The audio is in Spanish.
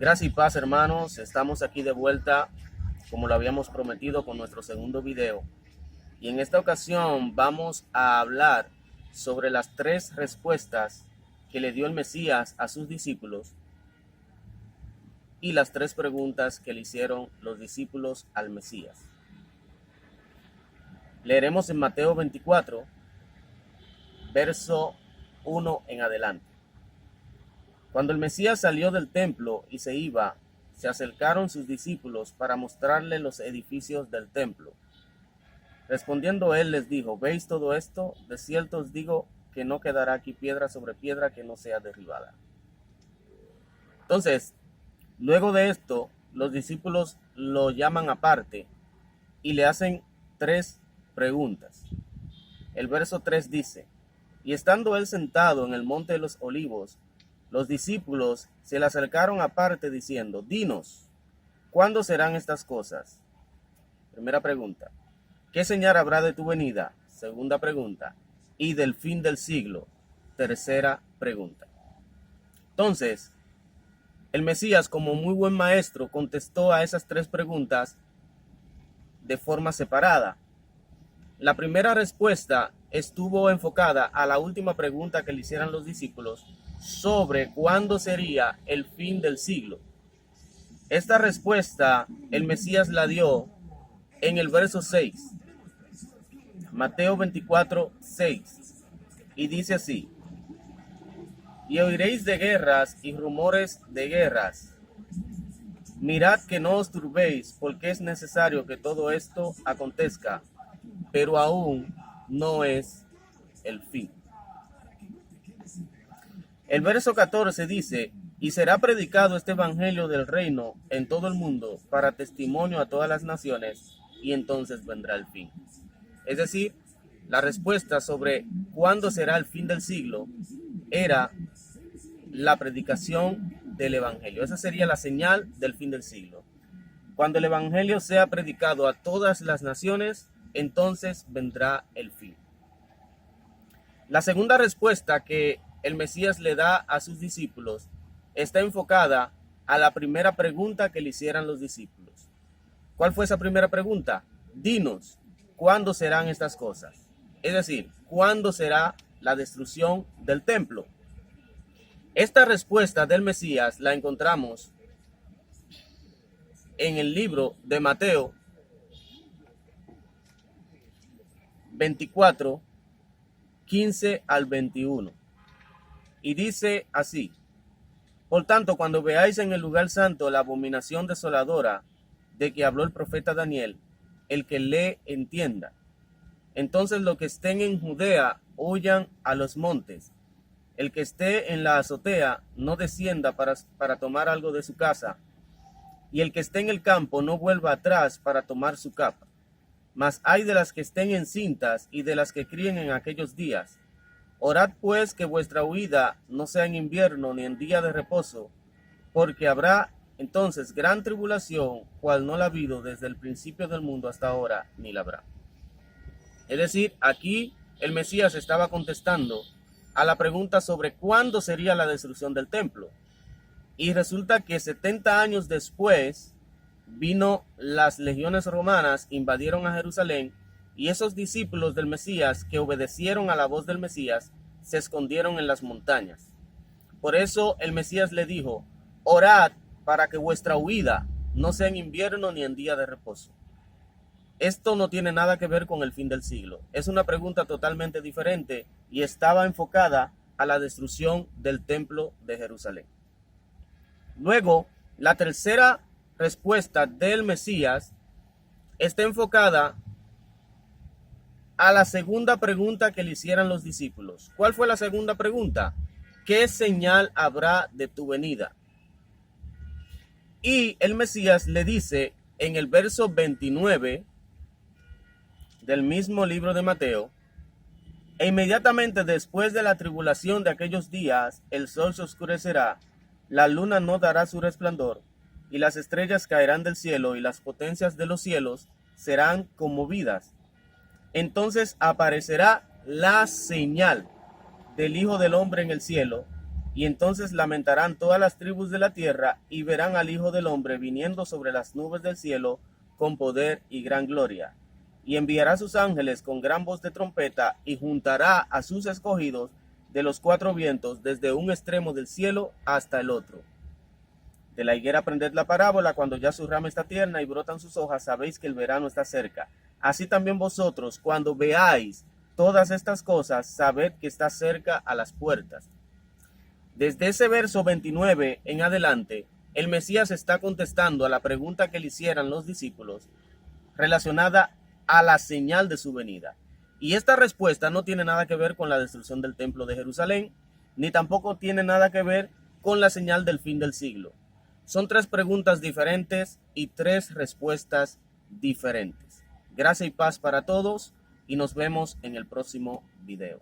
Gracias y paz, hermanos. Estamos aquí de vuelta, como lo habíamos prometido, con nuestro segundo video. Y en esta ocasión vamos a hablar sobre las tres respuestas que le dio el Mesías a sus discípulos y las tres preguntas que le hicieron los discípulos al Mesías. Leeremos en Mateo 24, verso 1 en adelante. Cuando el Mesías salió del templo y se iba, se acercaron sus discípulos para mostrarle los edificios del templo. Respondiendo él les dijo: ¿Veis todo esto? De cierto os digo que no quedará aquí piedra sobre piedra que no sea derribada. Entonces, luego de esto, los discípulos lo llaman aparte y le hacen tres preguntas. El verso 3 dice: y estando él sentado en el monte de los olivos, los discípulos se le acercaron aparte diciendo: dinos, ¿cuándo serán estas cosas? Primera pregunta. ¿Qué señal habrá de tu venida? Segunda pregunta. ¿Y del fin del siglo? Tercera pregunta. Entonces, el Mesías, como muy buen maestro, contestó a esas tres preguntas de forma separada. La primera respuesta estuvo enfocada a la última pregunta que le hicieran los discípulos sobre cuándo sería el fin del siglo. Esta respuesta el Mesías la dio en el verso 6, Mateo 24, 6, y dice así: y oiréis de guerras y rumores de guerras. Mirad que no os turbéis, porque es necesario que todo esto acontezca, pero aún no es el fin. El verso 14 dice: y será predicado este evangelio del reino en todo el mundo para testimonio a todas las naciones, y entonces vendrá el fin. Es decir, la respuesta sobre cuándo será el fin del siglo era la predicación del evangelio. Esa sería la señal del fin del siglo. Cuando el evangelio sea predicado a todas las naciones, entonces vendrá el fin. La segunda respuesta que el Mesías le da a sus discípulos está enfocada a la primera pregunta que le hicieran los discípulos. ¿Cuál fue esa primera pregunta? Dinos, ¿cuándo serán estas cosas? Es decir, ¿cuándo será la destrucción del templo? Esta respuesta del Mesías la encontramos en el libro de Mateo 24, 15 al 21. Y dice así: por tanto, cuando veáis en el lugar santo la abominación desoladora de que habló el profeta Daniel, el que lee entienda. Entonces los que estén en Judea huyan a los montes. El que esté en la azotea no descienda para tomar algo de su casa. Y el que esté en el campo no vuelva atrás para tomar su capa. Mas hay de las que estén encintas y de las que críen en aquellos días. Orad pues que vuestra huida no sea en invierno ni en día de reposo, porque habrá entonces gran tribulación, cual no la ha habido desde el principio del mundo hasta ahora, ni la habrá. Es decir, aquí el Mesías estaba contestando a la pregunta sobre cuándo sería la destrucción del templo. Y resulta que 70 años después vino las legiones romanas, invadieron a Jerusalén, y esos discípulos del Mesías que obedecieron a la voz del Mesías se escondieron en las montañas. Por eso el Mesías le dijo: orad para que vuestra huida no sea en invierno ni en día de reposo. Esto no tiene nada que ver con el fin del siglo. Es una pregunta totalmente diferente y estaba enfocada a la destrucción del templo de Jerusalén. Luego, la tercera respuesta del Mesías está enfocada a la segunda pregunta que le hicieran los discípulos. ¿Cuál fue la segunda pregunta? ¿Qué señal habrá de tu venida? Y el Mesías le dice en el verso 29 del mismo libro de Mateo: e inmediatamente después de la tribulación de aquellos días, el sol se oscurecerá, la luna no dará su resplandor, y las estrellas caerán del cielo, y las potencias de los cielos serán conmovidas. Entonces aparecerá la señal del Hijo del Hombre en el cielo, Y entonces lamentarán todas las tribus de la tierra y verán al Hijo del Hombre viniendo sobre las nubes del cielo con poder y gran gloria. Y enviará a sus ángeles con gran voz de trompeta y juntará a sus escogidos de los cuatro vientos desde un extremo del cielo hasta el otro. De la higuera aprended la parábola: cuando ya su rama está tierna y brotan sus hojas, sabéis que el verano está cerca. Así también vosotros, cuando veáis todas estas cosas, sabed que está cerca a las puertas. Desde ese verso 29 en adelante, el Mesías está contestando a la pregunta que le hicieran los discípulos relacionada a la señal de su venida. Y esta respuesta no tiene nada que ver con la destrucción del templo de Jerusalén, ni tampoco tiene nada que ver con la señal del fin del siglo. Son tres preguntas diferentes y tres respuestas diferentes. Gracia y paz para todos y nos vemos en el próximo video.